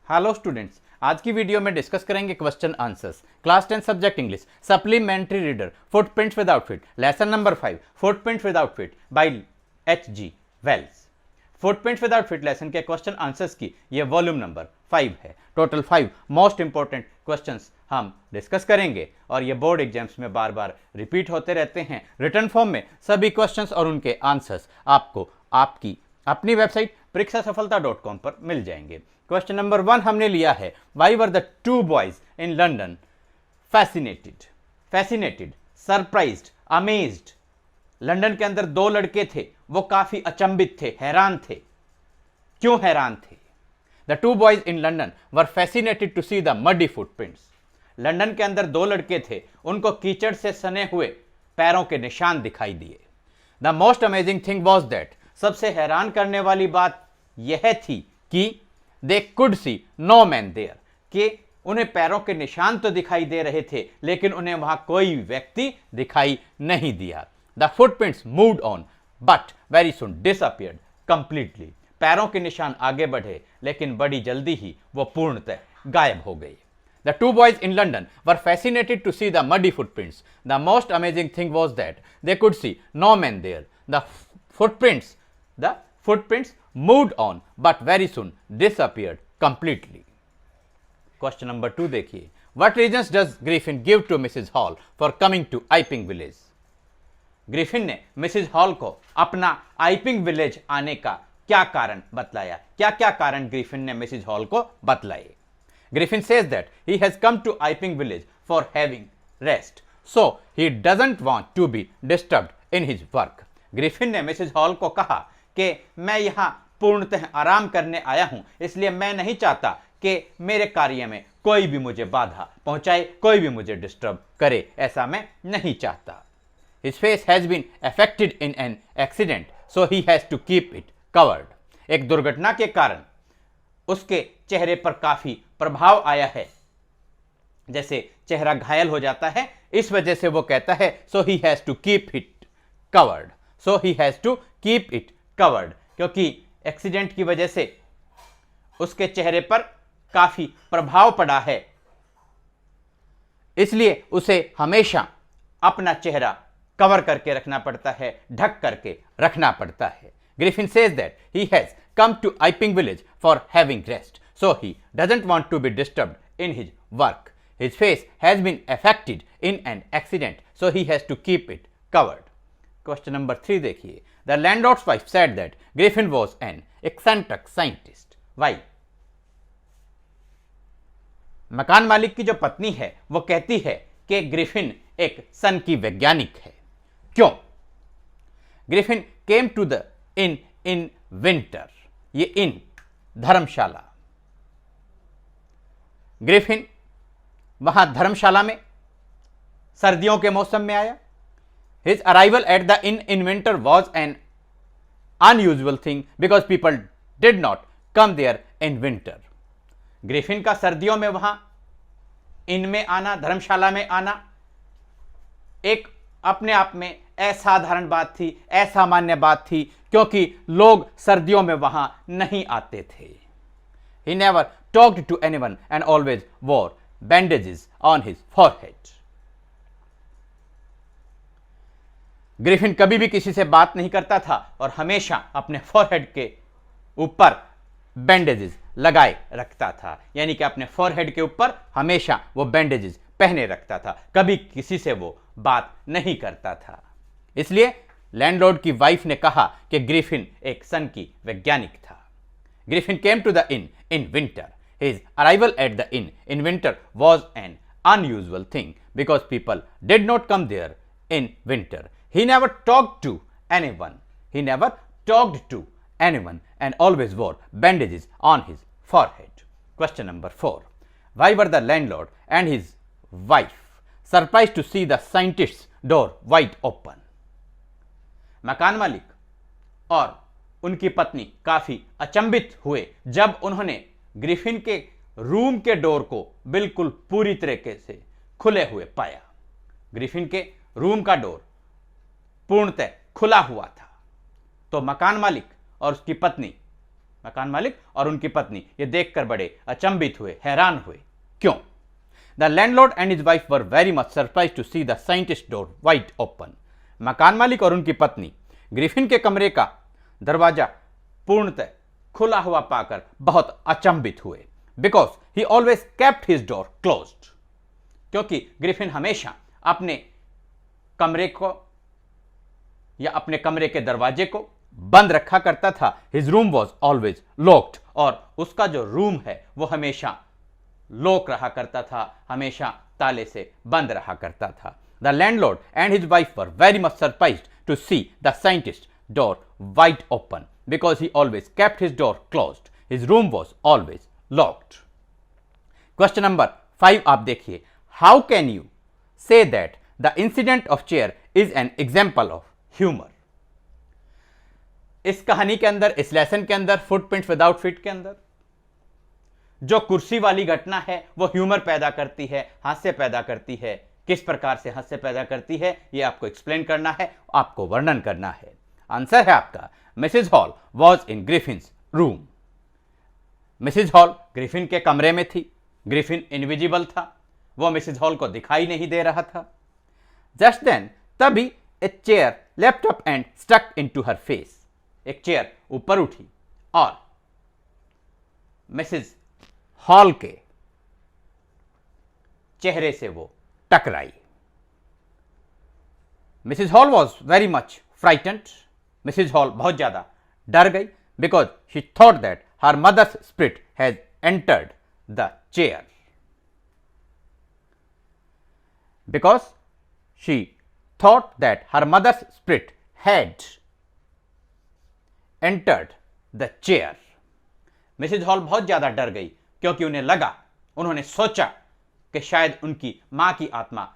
Hello students, आज की video में डिस्कस करेंगे question answers class 10 subject English supplementary reader footprints with outfit lesson number 5 footprints with outfit by H G. Wells. Footprints with outfit lesson के question answers की ये volume number 5 है। Total 5 most important questions हम discuss करेंगे और ये board exams में बार बार repeat होते रहते हैं। रिटर्न फॉर्म में सभी क्वेश्चंस और उनके आंसर्स आपको आपकी अपनी वेबसाइट परीक्षासफलता.com पर मिल जाएंगे। क्वेश्चन नंबर 1 हमने लिया है, why were the two boys in London fascinated, surprised, amazed. London के अंदर दो लड़के थे, वो काफी अचंभित थे, हैरान थे। क्यों हैरान थे? The two boys in London were fascinated to see the muddy footprints. London के अंदर दो लड़के थे, उनको कीचड़ से सने हुए पैरों के निशान दिखाई दिए। The most amazing thing was that, सबसे हैरान करने वाली बात यह थी कि they could see no man there, कि उन्हें पैरों के निशान तो दिखाई दे रहे थे लेकिन उन्हें वहां कोई व्यक्ति दिखाई नहीं दिया। The footprints moved on but very soon disappeared completely. पैरों के निशान आगे बढ़े लेकिन बड़ी जल्दी ही वो पूर्णतः गायब हो गए। The two boys in London were fascinated to see the muddy footprints. The most amazing thing was that they could see no man there. The footprints moved on but very soon disappeared completely. Question number 2 देखिए, What reasons does Griffin give to Mrs. Hall for coming to Iping Village? Griffin ने Mrs hall को अपना आइपिंग village आने का क्या कारण बतलाया? क्या क्या कारण ग्रिफिन ने मिसेज हॉल को बतलाए? Griffin says that he has come to Iping village for having rest, so he doesn't want to be disturbed in his work. Griffin ने मिसेज हॉल को कहा कि मैं यहाँ पूर्णतः आराम करने आया हूँ, इसलिए मैं नहीं चाहता कि मेरे कार्य में कोई भी मुझे बाधा पहुंचाए, कोई भी मुझे डिस्टर्ब करे, ऐसा मैं नहीं चाहता। His face has been affected in an accident, so he has to keep it covered. एक दुर्घटना के कारण उसके चेहरे पर काफी प्रभाव आया है, जैसे चेहरा घायल हो जाता है, इस वजह से वो कहता है so he has to keep it covered. So he has to keep it covered, क्योंकि एक्सीडेंट की वजह से उसके चेहरे पर काफी प्रभाव पड़ा है, इसलिए उसे हमेशा अपना चेहरा कवर करके रखना पड़ता है, ढक करके रखना पड़ता है। Griffin says that he has come to Iping village for having rest, so he doesn't want to be disturbed in his work. His face has been affected in an accident, so he has to keep it covered. Question number 3 देखिए, The landlord's wife said that Griffin was an eccentric scientist. Why? मकान मालिक की जो पत्नी है वो कहती है कि ग्रिफिन एक सनकी वैज्ञानिक है। क्यों? Griffin came to the inn in winter. ये इन धर्मशाला, ग्रिफिन वहां धर्मशाला में सर्दियों के मौसम में आया। His arrival at the inn in winter was an unusual thing because people did not come there in winter. Griffin का सर्दियों में वहां इन में आना, धर्मशाला में आना, एक अपने आप में असाधारण बात थी, असामान्य बात थी, क्योंकि लोग सर्दियों में वहां नहीं आते थे। He never talked to anyone and always wore bandages on his forehead. Griffin कभी भी किसी से बात नहीं करता था और हमेशा अपने फोरहेड के ऊपर बैंडेजेस लगाए रखता था, यानी कि अपने फोरहेड के ऊपर हमेशा वो बैंडेजेस पहने रखता था, कभी किसी से वो बात नहीं करता था। इसलिए लैंडलॉर्ड की वाइफ ने कहा कि ग्रिफिन एक सनकी वैज्ञानिक था। Griffin came to the inn in winter. His arrival at the inn in winter was an unusual thing because people did not come there in winter. He never talked to anyone. He never talked to anyone and always wore bandages on his forehead. Question number 4. Why were the landlord and his wife surprised to see the scientist's door wide open? मकान मालिक और उनकी पत्नी काफी अचंभित हुए जब उन्होंने ग्रिफिन के रूम के डोर को बिल्कुल पूरी तरीके से खुले हुए पाया। ग्रिफिन के रूम का डोर पूर्णतः खुला हुआ था, तो मकान मालिक और उसकी पत्नी मकान मालिक और उनकी पत्नी ये देखकर बड़े अचंभित हुए, हैरान हुए। क्यों? The landlord and his wife were very much surprise to see the scientist door wide open. मकान मालिक और उनकी पत्नी ग्रिफिन के कमरे का दरवाजा पूर्णतः खुला हुआ पाकर बहुत अचंभित हुए। Because he always kept his door closed, क्योंकि ग्रिफिन हमेशा अपने कमरे को या अपने कमरे के दरवाजे को बंद रखा करता था। His room was always locked, और उसका जो रूम है वो हमेशा लॉक रहा करता था, हमेशा ताले से बंद रहा करता था। The landlord and his wife were very much surprised to see the scientist door wide open because he always kept his door closed. His room was always locked. Question number 5 आप देखिए। How can you say that the incident of chair is an example of humour? इस कहानी के अंदर, इस lesson के अंदर, footprints without feet के अंदर जो कुर्सी वाली घटना है वो ह्यूमर पैदा करती है, हास्य पैदा करती है। किस प्रकार से हास्य पैदा करती है ये आपको एक्सप्लेन करना है, आपको वर्णन करना है। आंसर है आपका Mrs Hall was in Griffin's room. Mrs Hall Griffin के कमरे में थी। ग्रिफिन इनविजिबल था, वो मिसेज हॉल को दिखाई नहीं दे रहा था। जस्ट देन, तभी a chair left up and stuck into her face. एक चेयर ऊपर उठी और मिसेज हॉल के चेहरे से वो टकराई। Mrs Hall was very much frightened. Mrs Hall बहुत ज्यादा डर गई because she thought that her mother's spirit has entered the chair. Because she thought that her mother's spirit had entered the chair. Mrs Hall बहुत ज्यादा डर गई क्योंकि उन्होंने सोचा कि शायद उनकी मां की आत्मा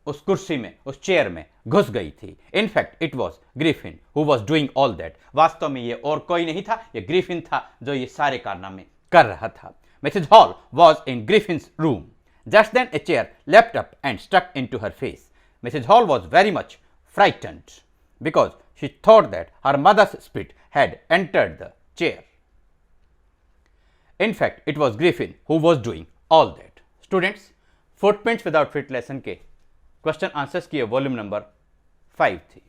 उस कुर्सी में, उस चेयर में घुस गई थी। In fact it was Griffin who was doing all that. वास्तव में ये और कोई नहीं था, ये ग्रिफिन था जो ये सारे कारनामे कर रहा था। Mrs Hall was in Griffin's room. Just then a chair left up and stuck into her face. Mrs Hall was very much frightened because she thought that her mother's spirit had entered the chair. In fact, it was Griffin who was doing all that. Students, footprints without feet lesson के question answers की volume number 5 थी।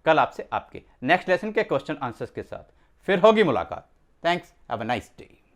कल आपसे आपके next lesson के question answers के साथ फिर होगी मुलाकात। Thanks, have a nice day.